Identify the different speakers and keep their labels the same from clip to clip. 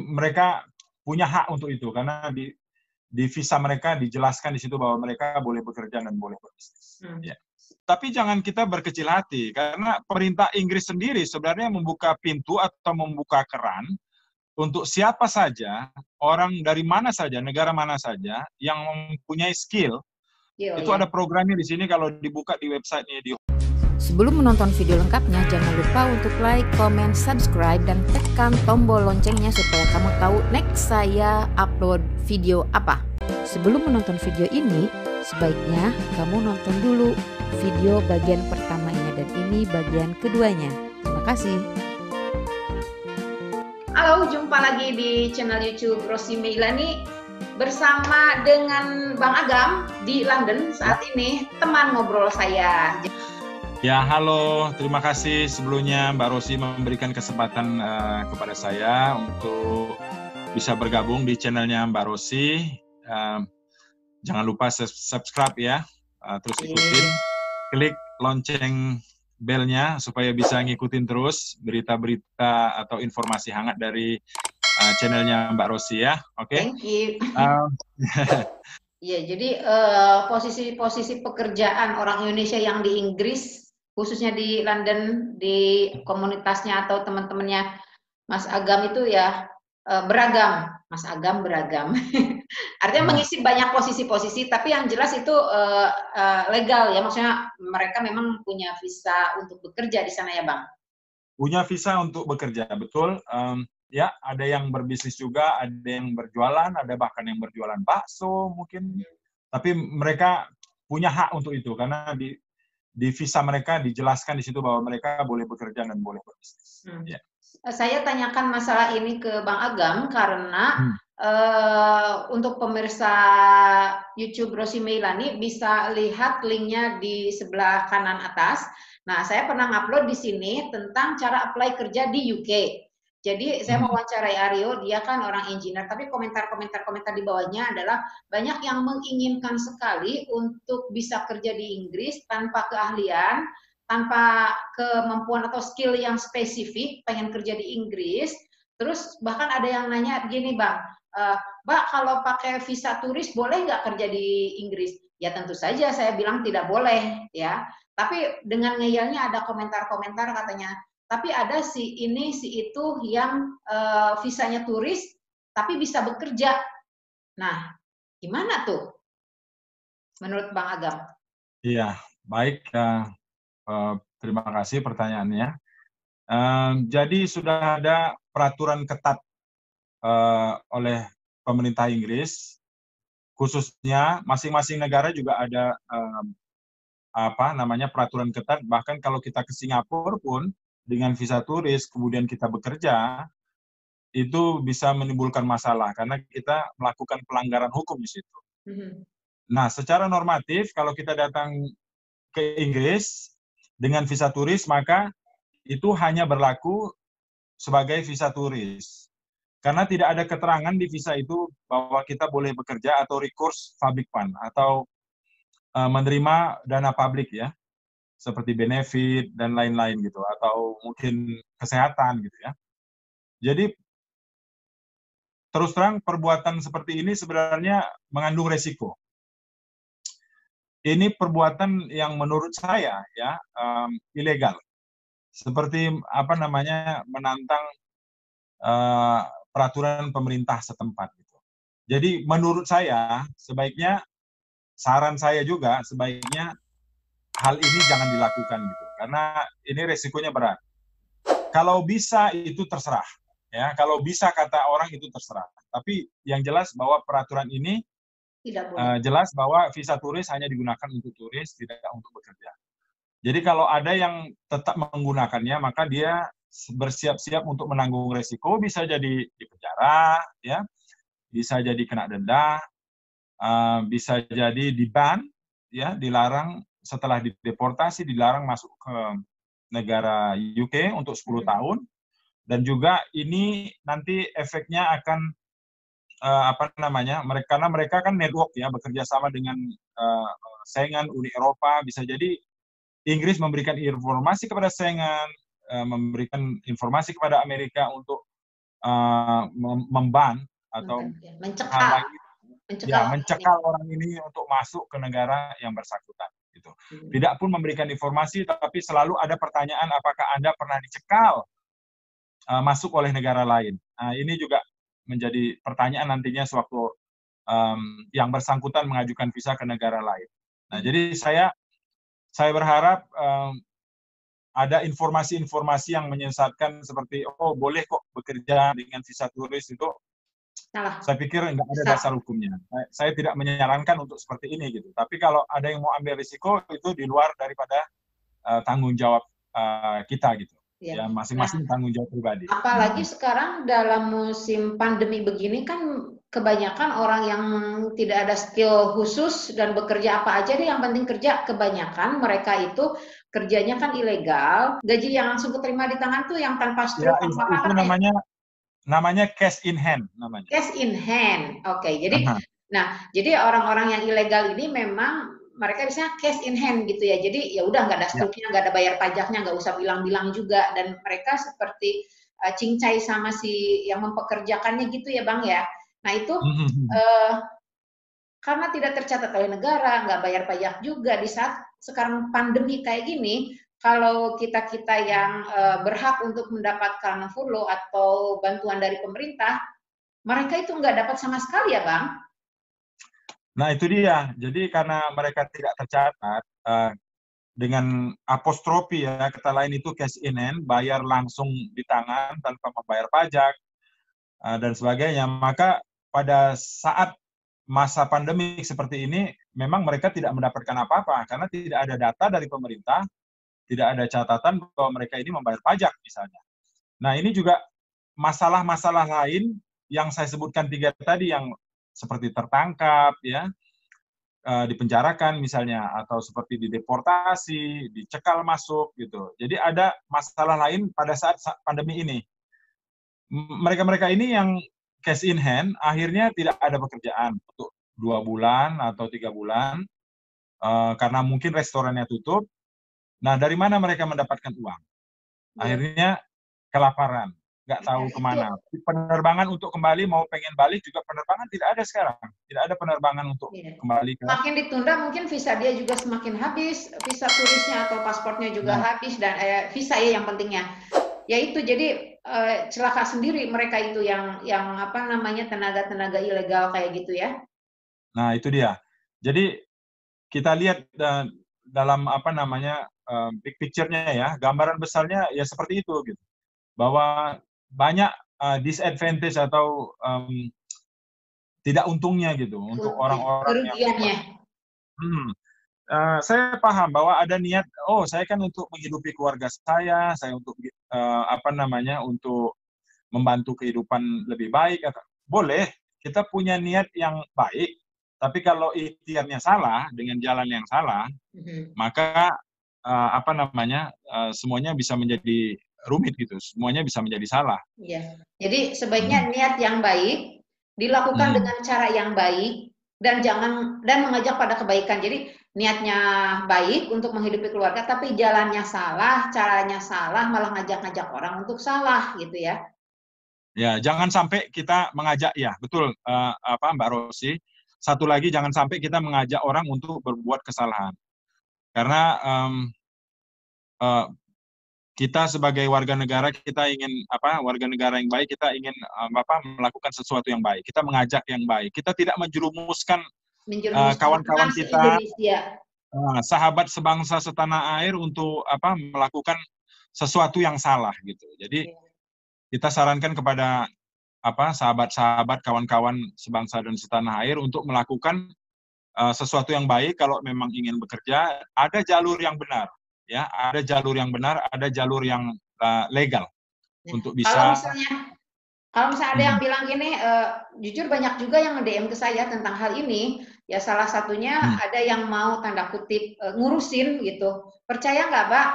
Speaker 1: mereka punya hak untuk itu karena di visa mereka dijelaskan di situ bahwa mereka boleh bekerja dan boleh berbisnis. Ya. Tapi jangan kita berkecil hati karena pemerintah Inggris sendiri sebenarnya membuka pintu atau membuka keran untuk siapa saja, orang dari mana saja, negara mana saja yang mempunyai skill. Itu ada programnya di sini kalau dibuka di websitenya di.
Speaker 2: Sebelum menonton video lengkapnya, jangan lupa untuk like, comment, subscribe, dan tekan tombol loncengnya supaya kamu tahu next saya upload video apa. Sebelum menonton video ini, sebaiknya kamu nonton dulu video bagian pertamanya dan ini bagian keduanya. Terima kasih.
Speaker 3: Halo, jumpa lagi di channel YouTube Rosi Meilani bersama dengan Bang Agam di London saat ini, teman ngobrol saya.
Speaker 1: Ya, halo. Terima kasih sebelumnya Mbak Rosi memberikan kesempatan kepada saya untuk bisa bergabung di channelnya Mbak Rosi. Jangan lupa subscribe ya, terus ikutin, klik lonceng belnya supaya bisa ngikutin terus berita-berita atau informasi hangat dari channelnya Mbak Rosi ya. Oke?
Speaker 3: Thank you. Ya, jadi posisi-posisi pekerjaan orang Indonesia yang di Inggris, khususnya di London, di komunitasnya atau teman-temannya Mas Agam itu ya beragam. Mas Agam beragam. Artinya mengisi banyak posisi-posisi, tapi yang jelas itu legal ya, maksudnya mereka memang punya visa untuk bekerja di sana ya Bang?
Speaker 1: Punya visa untuk bekerja, betul. Ya, ada yang berbisnis juga, ada yang berjualan, ada bahkan yang berjualan bakso mungkin. Tapi mereka punya hak untuk itu karena di visa mereka dijelaskan di situ bahwa mereka boleh bekerja dan boleh berbisnis. Ya.
Speaker 3: Saya tanyakan masalah ini ke Bang Agam karena untuk pemirsa YouTube Rosi Meilani bisa lihat linknya di sebelah kanan atas. Nah, saya pernah upload di sini tentang cara apply kerja di UK. Jadi saya mewawancarai Aryo, dia kan orang engineer, tapi komentar di bawahnya adalah banyak yang menginginkan sekali untuk bisa kerja di Inggris tanpa keahlian, tanpa kemampuan atau skill yang spesifik, pengen kerja di Inggris. Terus bahkan ada yang nanya gini Bang, Mbak kalau pakai visa turis boleh nggak kerja di Inggris? Ya tentu saja saya bilang tidak boleh ya. Tapi dengan ngeyelnya ada komentar-komentar katanya, tapi ada si ini si itu yang visanya turis tapi bisa bekerja. Nah, gimana tuh menurut Bang Agam?
Speaker 1: Iya, baik. Terima kasih pertanyaannya. Jadi sudah ada peraturan ketat oleh pemerintah Inggris, khususnya masing-masing negara juga ada peraturan ketat. Bahkan kalau kita ke Singapura pun dengan visa turis kemudian kita bekerja, itu bisa menimbulkan masalah karena kita melakukan pelanggaran hukum di situ. Nah, secara normatif kalau kita datang ke Inggris dengan visa turis, maka itu hanya berlaku sebagai visa turis. Karena tidak ada keterangan di visa itu bahwa kita boleh bekerja atau recourse public fund, atau menerima dana publik ya, seperti benefit dan lain-lain gitu, atau mungkin kesehatan gitu ya. Jadi terus terang perbuatan seperti ini sebenarnya mengandung resiko. Ini perbuatan yang menurut saya ya ilegal. Seperti menantang peraturan pemerintah setempat gitu. Jadi menurut saya sebaiknya, saran saya juga sebaiknya hal ini jangan dilakukan gitu karena ini resikonya berat. Kalau bisa itu terserah ya, kalau bisa kata orang itu terserah. Tapi yang jelas bahwa peraturan ini jelas bahwa visa turis hanya digunakan untuk turis, tidak untuk bekerja. Jadi kalau ada yang tetap menggunakannya, maka dia bersiap-siap untuk menanggung resiko, bisa jadi di penjara, ya, bisa jadi kena denda, bisa jadi di-ban, ya, dilarang setelah dideportasi, dilarang masuk ke negara UK untuk 10 tahun, dan juga ini nanti efeknya akan karena mereka kan network ya, bekerja sama dengan Schengen, Uni Eropa, bisa jadi Inggris memberikan informasi kepada Schengen, memberikan informasi kepada Amerika untuk memban atau hal
Speaker 3: mencekal,
Speaker 1: lain, ya mencekal orang ini untuk masuk ke negara yang bersangkutan. Gitu. Tidak pun memberikan informasi, tapi selalu ada pertanyaan apakah Anda pernah dicekal masuk oleh negara lain. Nah, ini juga menjadi pertanyaan nantinya sewaktu yang bersangkutan mengajukan visa ke negara lain. Nah, jadi saya berharap ada informasi-informasi yang menyesatkan seperti, oh boleh kok bekerja dengan visa turis itu. Salah. Saya pikir nggak ada dasar hukumnya. Saya tidak menyarankan untuk seperti ini gitu. Tapi kalau ada yang mau ambil risiko itu di luar daripada tanggung jawab kita gitu. Ya masing-masing tanggung jawab pribadi.
Speaker 3: Apalagi sekarang dalam musim pandemi begini kan kebanyakan orang yang tidak ada skill khusus dan bekerja apa aja deh, yang penting kerja. Kebanyakan mereka itu kerjanya kan ilegal, gaji yang langsung keterima di tangan tuh yang tanpa skill, tanpa apa.
Speaker 1: Itu namanya cash in hand namanya.
Speaker 3: Cash in hand, oke. Jadi, jadi orang-orang yang ilegal ini memang mereka biasanya cash in hand gitu ya. Jadi ya udah nggak ada struknya, nggak ada bayar pajaknya, nggak usah bilang-bilang juga. Dan mereka seperti cincai sama si yang mempekerjakannya gitu ya Bang ya. Nah itu karena tidak tercatat oleh negara, nggak bayar pajak juga di saat sekarang pandemi kayak gini. Kalau kita-kita yang berhak untuk mendapatkan furlough atau bantuan dari pemerintah, mereka itu nggak dapat sama sekali ya Bang.
Speaker 1: Nah itu dia, jadi karena mereka tidak tercatat, dengan apostrofi ya, kata lain itu cash in hand, bayar langsung di tangan tanpa membayar pajak, dan sebagainya, maka pada saat masa pandemi seperti ini, memang mereka tidak mendapatkan apa-apa, karena tidak ada data dari pemerintah, tidak ada catatan bahwa mereka ini membayar pajak misalnya. Nah ini juga masalah-masalah lain yang saya sebutkan 3 tadi, yang seperti tertangkap, ya, dipenjarakan misalnya, atau seperti dideportasi, dicekal masuk gitu. Jadi ada masalah lain pada saat pandemi ini. Mereka-mereka ini yang cash in hand akhirnya tidak ada pekerjaan untuk 2 bulan atau 3 bulan karena mungkin restorannya tutup. Nah, dari mana mereka mendapatkan uang? Akhirnya kelaparan, nggak tahu kemana. Penerbangan untuk kembali, mau pengen balik juga penerbangan tidak ada sekarang. Tidak ada penerbangan untuk kembali ke...
Speaker 3: Makin ditunda mungkin visa dia juga semakin habis, visa turisnya atau pasportnya juga habis, dan visa ya yang pentingnya. Ya itu, jadi celaka sendiri mereka itu yang apa namanya, tenaga-tenaga ilegal kayak gitu ya.
Speaker 1: Nah, itu dia. Jadi kita lihat dalam apa namanya big picture-nya ya, gambaran besarnya ya seperti itu gitu. Bahwa banyak disadvantage atau tidak untungnya gitu untuk orang-orang yang saya paham bahwa ada niat, oh saya kan untuk menghidupi keluarga saya untuk apa namanya, untuk membantu kehidupan lebih baik. Boleh, kita punya niat yang baik, tapi kalau ikhtiarnya salah dengan jalan yang salah, maka apa namanya, semuanya bisa menjadi rumit gitu, semuanya bisa menjadi salah.
Speaker 3: Iya. Jadi sebaiknya niat yang baik dilakukan dengan cara yang baik dan mengajak pada kebaikan. Jadi niatnya baik untuk menghidupi keluarga, tapi jalannya salah, caranya salah, malah ngajak-ngajak orang untuk salah gitu ya.
Speaker 1: Ya, jangan sampai kita mengajak, ya betul Mbak Rosi. Satu lagi, jangan sampai kita mengajak orang untuk berbuat kesalahan. Karena kita sebagai warga negara, kita ingin warga negara yang baik, kita ingin melakukan sesuatu yang baik. Kita mengajak yang baik. Kita tidak menjerumuskan kawan-kawan kita, sahabat sebangsa setanah air untuk melakukan sesuatu yang salah gitu. Jadi kita sarankan kepada sahabat-sahabat, kawan-kawan sebangsa dan setanah air untuk melakukan sesuatu yang baik. Kalau memang ingin bekerja, ada jalur yang benar. Ya, ada jalur yang benar, ada jalur yang legal untuk bisa.
Speaker 3: Kalau misalnya ada yang bilang gini, jujur banyak juga yang nge-DM ke saya tentang hal ini. Ya salah satunya ada yang mau tanda kutip ngurusin gitu. Percaya nggak, Mbak?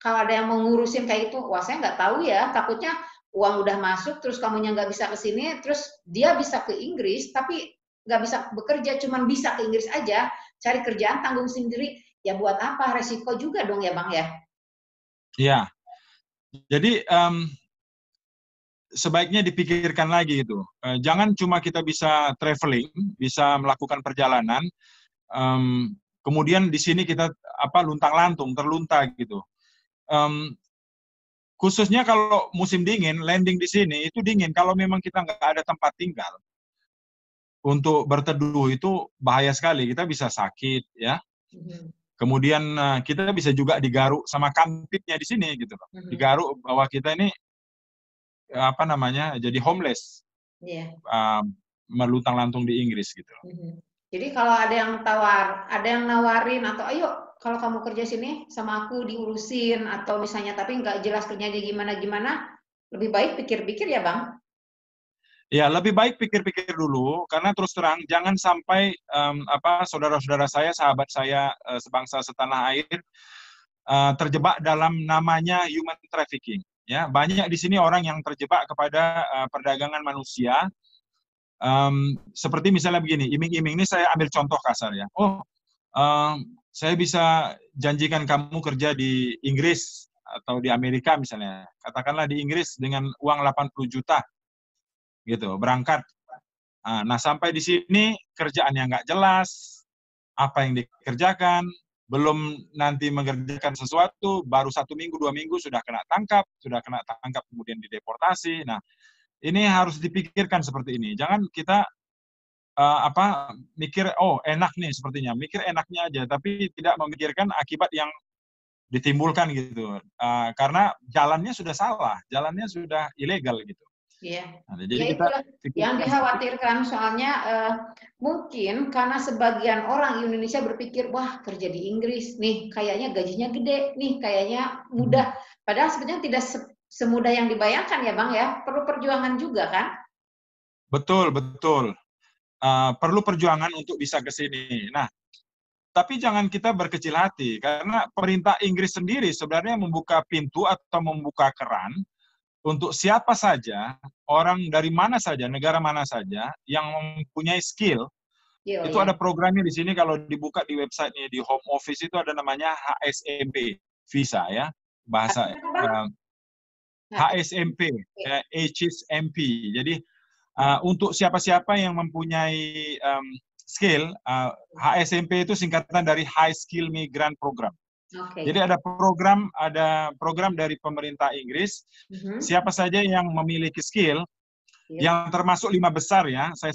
Speaker 3: Kalau ada yang mau ngurusin kayak itu, wah saya nggak tahu ya. Takutnya uang udah masuk, terus kamunya nggak bisa ke sini, terus dia bisa ke Inggris, tapi nggak bisa bekerja, cuman bisa ke Inggris aja, cari kerjaan tanggung sendiri. Ya buat apa? Resiko juga dong ya Bang ya?
Speaker 1: Iya. Jadi sebaiknya dipikirkan lagi itu. Jangan cuma kita bisa traveling, bisa melakukan perjalanan, kemudian di sini kita luntang-lantung, terlunta gitu. Khususnya kalau musim dingin, landing di sini itu dingin. Kalau memang kita nggak ada tempat tinggal, untuk berteduh itu bahaya sekali. Kita bisa sakit, ya. Kemudian kita bisa juga digaruk sama kamtipnya di sini gitu loh. Digaruk bahwa kita ini jadi homeless, melutang-lantung di Inggris gitu.
Speaker 3: Jadi kalau ada yang nawarin atau ayo kalau kamu kerja sini sama aku diurusin atau misalnya tapi nggak jelas kerjanya gimana, lebih baik pikir-pikir ya Bang?
Speaker 1: Ya, lebih baik pikir-pikir dulu, karena terus terang jangan sampai saudara-saudara saya, sahabat saya sebangsa setanah air terjebak dalam namanya human trafficking. Ya, banyak di sini orang yang terjebak kepada perdagangan manusia. Seperti misalnya begini, iming-iming ini saya ambil contoh kasar ya. Saya bisa janjikan kamu kerja di Inggris atau di Amerika misalnya. Katakanlah di Inggris dengan uang 80 juta. Gitu, berangkat. Nah, sampai di sini kerjaannya nggak jelas, apa yang dikerjakan, belum nanti mengerjakan sesuatu, baru 1 minggu, 2 minggu sudah kena tangkap kemudian dideportasi. Nah, ini harus dipikirkan seperti ini. Jangan kita mikir, oh enak nih sepertinya, mikir enaknya aja, tapi tidak memikirkan akibat yang ditimbulkan gitu. Karena jalannya sudah salah, jalannya sudah ilegal gitu.
Speaker 3: Iya.
Speaker 1: Nah, jadi kita
Speaker 3: yang dikhawatirkan soalnya mungkin karena sebagian orang Indonesia berpikir wah kerja di Inggris nih kayaknya gajinya gede nih kayaknya mudah, padahal sebenarnya tidak semudah yang dibayangkan ya Bang ya, perlu perjuangan juga kan?
Speaker 1: Betul. Perlu perjuangan untuk bisa ke sini. Nah, tapi jangan kita berkecil hati karena pemerintah Inggris sendiri sebenarnya membuka pintu atau membuka keran untuk siapa saja, orang dari mana saja, negara mana saja, yang mempunyai skill, itu ada programnya di sini, kalau dibuka di websitenya, di Home Office itu ada namanya HSMP, visa ya, bahasa HSMP, HSMP. Jadi untuk siapa-siapa yang mempunyai skill, HSMP itu singkatan dari High Skill Migrant Program. Jadi ada program dari pemerintah Inggris. Siapa saja yang memiliki skill, yang termasuk 5 besar ya. Saya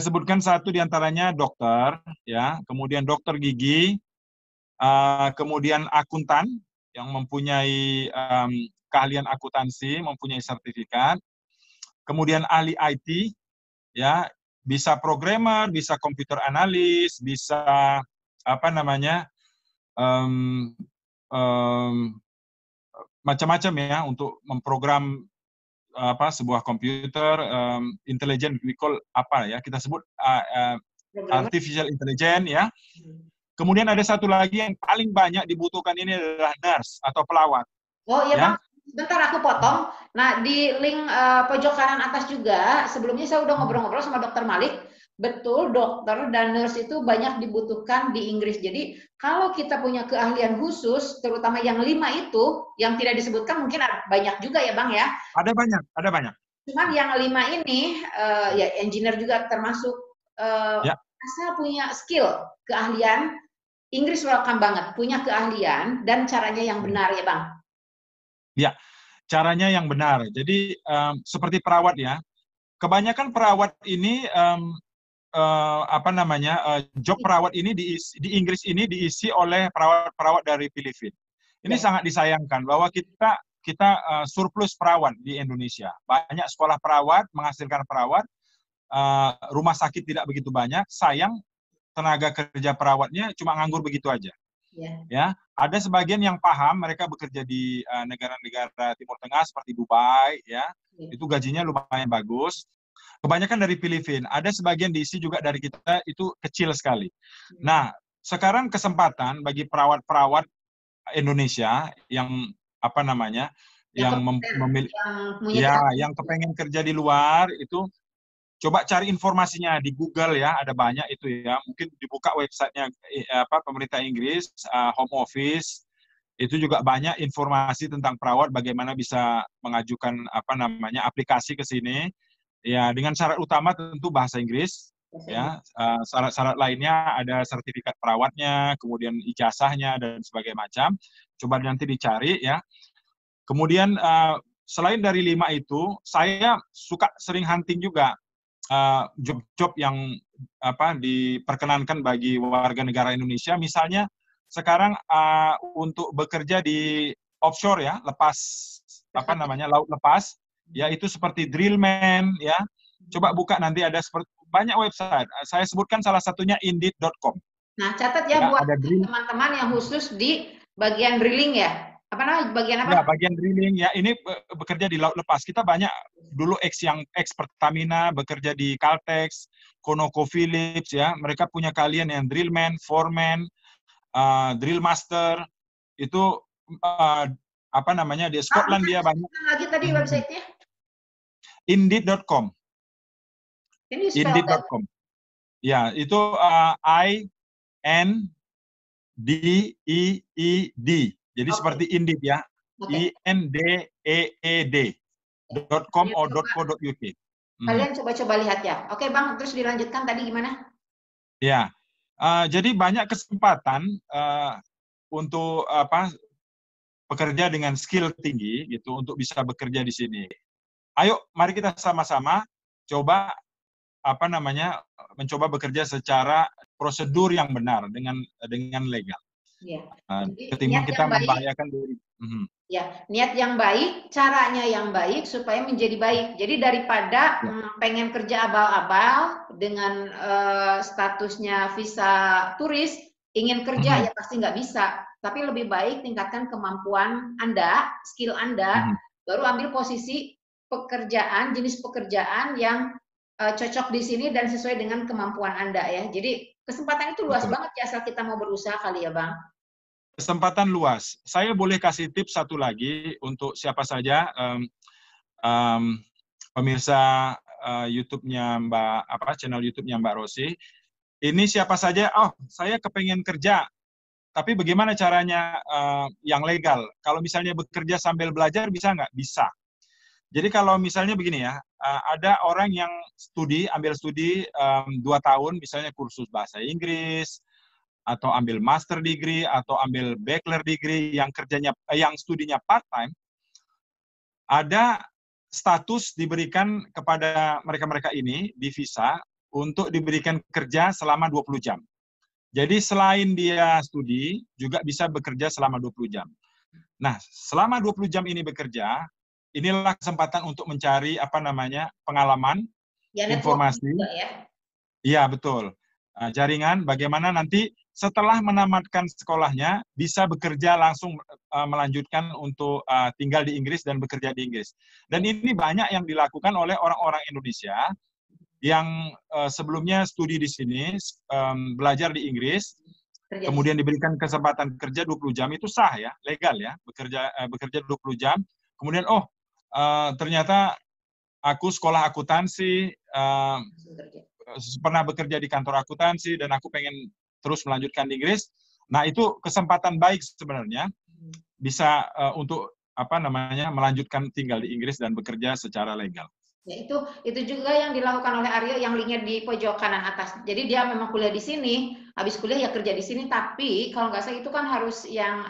Speaker 1: sebutkan satu di antaranya dokter, ya. Kemudian dokter gigi, kemudian akuntan yang mempunyai keahlian akuntansi, mempunyai sertifikat. Kemudian ahli IT, ya, bisa programmer, bisa computer analis, bisa macam-macam ya untuk memprogram sebuah komputer, intelligent vehicle kita sebut artificial intelligence ya. Kemudian ada satu lagi yang paling banyak dibutuhkan ini adalah nurse atau pelawat.
Speaker 3: Oh iya Bang, sebentar aku potong. Nah di link pojok kanan atas juga sebelumnya saya udah ngobrol-ngobrol sama Dokter Malik. Betul, dokter dan nurse itu banyak dibutuhkan di Inggris. Jadi kalau kita punya keahlian khusus, terutama yang 5 itu, yang tidak disebutkan mungkin banyak juga ya Bang ya?
Speaker 1: Ada banyak.
Speaker 3: Cuman yang 5 ini, ya engineer juga termasuk, asal punya skill, keahlian, Inggris welcome banget, punya keahlian dan caranya yang benar ya Bang?
Speaker 1: Ya, caranya yang benar. Jadi seperti perawat ya, kebanyakan perawat ini job perawat ini di Inggris ini diisi oleh perawat-perawat dari Filipina. Ini sangat disayangkan bahwa kita surplus perawat di Indonesia. Banyak sekolah perawat menghasilkan perawat, rumah sakit tidak begitu banyak. Sayang tenaga kerja perawatnya cuma nganggur begitu aja. Ya, ada sebagian yang paham, mereka bekerja di negara-negara Timur Tengah seperti Dubai, ya, itu gajinya lumayan bagus. Kebanyakan dari Filipina, ada sebagian diisi juga dari kita, itu kecil sekali. Nah, sekarang kesempatan bagi perawat-perawat Indonesia yang yang kepengen kerja di luar itu, coba cari informasinya di Google ya, ada banyak itu ya. Mungkin dibuka websitenya pemerintah Inggris, Home Office, Itu juga banyak informasi tentang perawat, bagaimana bisa mengajukan aplikasi ke sini. Ya, dengan syarat utama tentu bahasa Inggris. Ya, syarat-syarat lainnya ada sertifikat perawatnya, kemudian ijazahnya dan sebagainya macam. Coba nanti dicari ya. Kemudian selain dari 5 itu, saya suka sering hunting juga job-job yang diperkenankan bagi warga negara Indonesia. Misalnya sekarang untuk bekerja di offshore ya, laut lepas, ya itu seperti drillman ya. Coba buka nanti ada banyak website. Saya sebutkan salah satunya Indeed.com.
Speaker 3: Nah, catat ya buat teman-teman yang khusus di bagian drilling ya. Bagian apa?
Speaker 1: Ya, bagian drilling ya. Ini bekerja di laut lepas. Kita banyak dulu yang ex Pertamina bekerja di Caltex, ConocoPhillips ya. Mereka punya kalian yang drillman, foreman, drill master. Itu di Scotland dia banyak.
Speaker 3: Lagi tadi websitenya?
Speaker 1: Indeed.com. Indeed.com. Ya, itu INDEED. Jadi seperti Indeed ya. INDEED.com atau .co.uk.
Speaker 3: Kalian coba-coba lihat ya. Oke, Bang, terus dilanjutkan tadi gimana?
Speaker 1: Ya. Jadi banyak kesempatan untuk pekerja dengan skill tinggi gitu untuk bisa bekerja di sini. Ayo, mari kita sama-sama coba mencoba bekerja secara prosedur yang benar dengan legal.
Speaker 3: Ya.
Speaker 1: Ketimbang kita membahayakan diri.
Speaker 3: Ya, niat yang baik, caranya yang baik supaya menjadi baik. Jadi daripada pengen kerja abal-abal dengan statusnya visa turis, ingin kerja ya pasti nggak bisa. Tapi lebih baik tingkatkan kemampuan Anda, skill Anda, baru ambil posisi pekerjaan, jenis pekerjaan yang cocok di sini dan sesuai dengan kemampuan Anda ya. Jadi kesempatan itu luas banget ya asal kita mau berusaha kali ya, Bang.
Speaker 1: Kesempatan luas. Saya boleh kasih tips satu lagi untuk siapa saja pemirsa YouTube-nya channel YouTube-nya Mbak Rosi. Ini siapa saja, saya kepengen kerja, tapi bagaimana caranya yang legal? Kalau misalnya bekerja sambil belajar bisa nggak? Bisa. Jadi kalau misalnya begini ya, ada orang yang ambil studi 2 tahun, misalnya kursus bahasa Inggris, atau ambil master degree, atau ambil bachelor degree yang studinya part-time, ada status diberikan kepada mereka-mereka ini di visa untuk diberikan kerja selama 20 jam. Jadi selain dia studi, juga bisa bekerja selama 20 jam. Nah, selama 20 jam ini bekerja, inilah kesempatan untuk mencari pengalaman, ya, informasi. Iya, betul. Jaringan bagaimana nanti setelah menamatkan sekolahnya bisa bekerja langsung melanjutkan untuk tinggal di Inggris dan bekerja di Inggris. Dan ini banyak yang dilakukan oleh orang-orang Indonesia yang sebelumnya studi di sini, belajar di Inggris, kemudian diberikan kesempatan kerja 20 jam, itu sah ya, legal ya, bekerja 20 jam. Kemudian ternyata aku sekolah akuntansi, pernah bekerja di kantor akuntansi dan aku pengen terus melanjutkan di Inggris. Nah, itu kesempatan baik sebenarnya bisa untuk melanjutkan tinggal di Inggris dan bekerja secara legal.
Speaker 3: Ya, itu juga yang dilakukan oleh Aryo yang linknya di pojok kanan atas. Jadi dia memang kuliah di sini, habis kuliah ya kerja di sini, tapi kalau nggak salah itu kan harus yang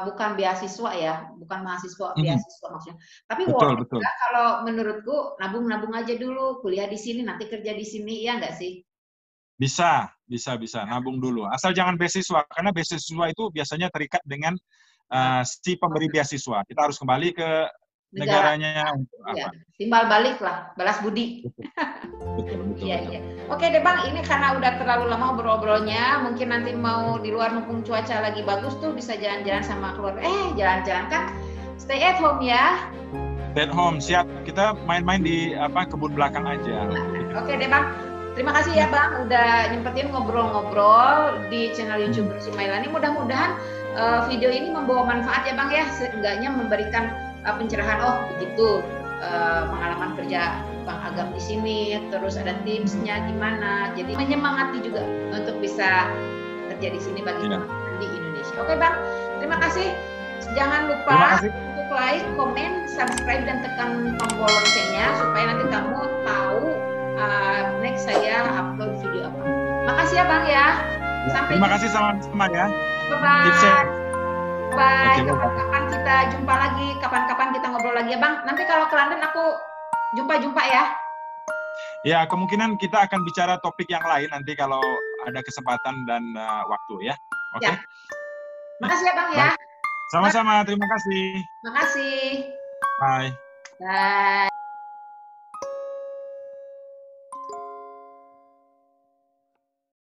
Speaker 3: bukan beasiswa ya, bukan mahasiswa, beasiswa maksudnya. Tapi
Speaker 1: betul.
Speaker 3: Kalau menurutku nabung aja dulu, kuliah di sini, nanti kerja di sini, ya nggak sih?
Speaker 1: Bisa, nabung dulu. Asal jangan beasiswa, karena beasiswa itu biasanya terikat dengan si pemberi beasiswa. Kita harus kembali ke negaranya untuk
Speaker 3: ya, timbal balik lah, balas budi.
Speaker 1: Betul.
Speaker 3: Iya. Oke deh Bang, ini karena udah terlalu lama ngobrol-ngobrolnya, mungkin nanti mau di luar mumpung cuaca lagi bagus tuh bisa jalan-jalan sama keluarga. Jalan-jalan kan, stay at home ya.
Speaker 1: Stay at home, siap. Kita main-main di kebun belakang aja.
Speaker 3: Oke deh Bang, terima kasih ya Bang, udah nyempetin ngobrol-ngobrol di channel YouTube Rosi Mailani. Mudah-mudahan video ini membawa manfaat ya Bang ya, seenggaknya memberikan pencerahan, begitu pengalaman kerja Bang Agam di sini, terus ada tipsnya gimana, jadi menyemangati juga untuk bisa kerja di sini bagi teman-teman di Indonesia. Oke Bang, terima kasih. Jangan lupa untuk like, komen, subscribe, dan tekan tombol loncengnya supaya nanti kamu tahu next saya upload video apa. Makasih ya Bang ya. Sampai
Speaker 1: terima kasih sama-sama ya.
Speaker 3: Bye-bye. Bye. Kapan-kapan kita jumpa lagi, kapan-kapan kita ngobrol lagi ya Bang. Nanti kalau ke London aku jumpa ya.
Speaker 1: Ya, kemungkinan kita akan bicara topik yang lain nanti kalau ada kesempatan dan waktu ya. Oke.
Speaker 3: Ya. Makasih ya Bang ya.
Speaker 1: Sama-sama, terima kasih.
Speaker 3: Makasih.
Speaker 1: Bye.
Speaker 3: Bye.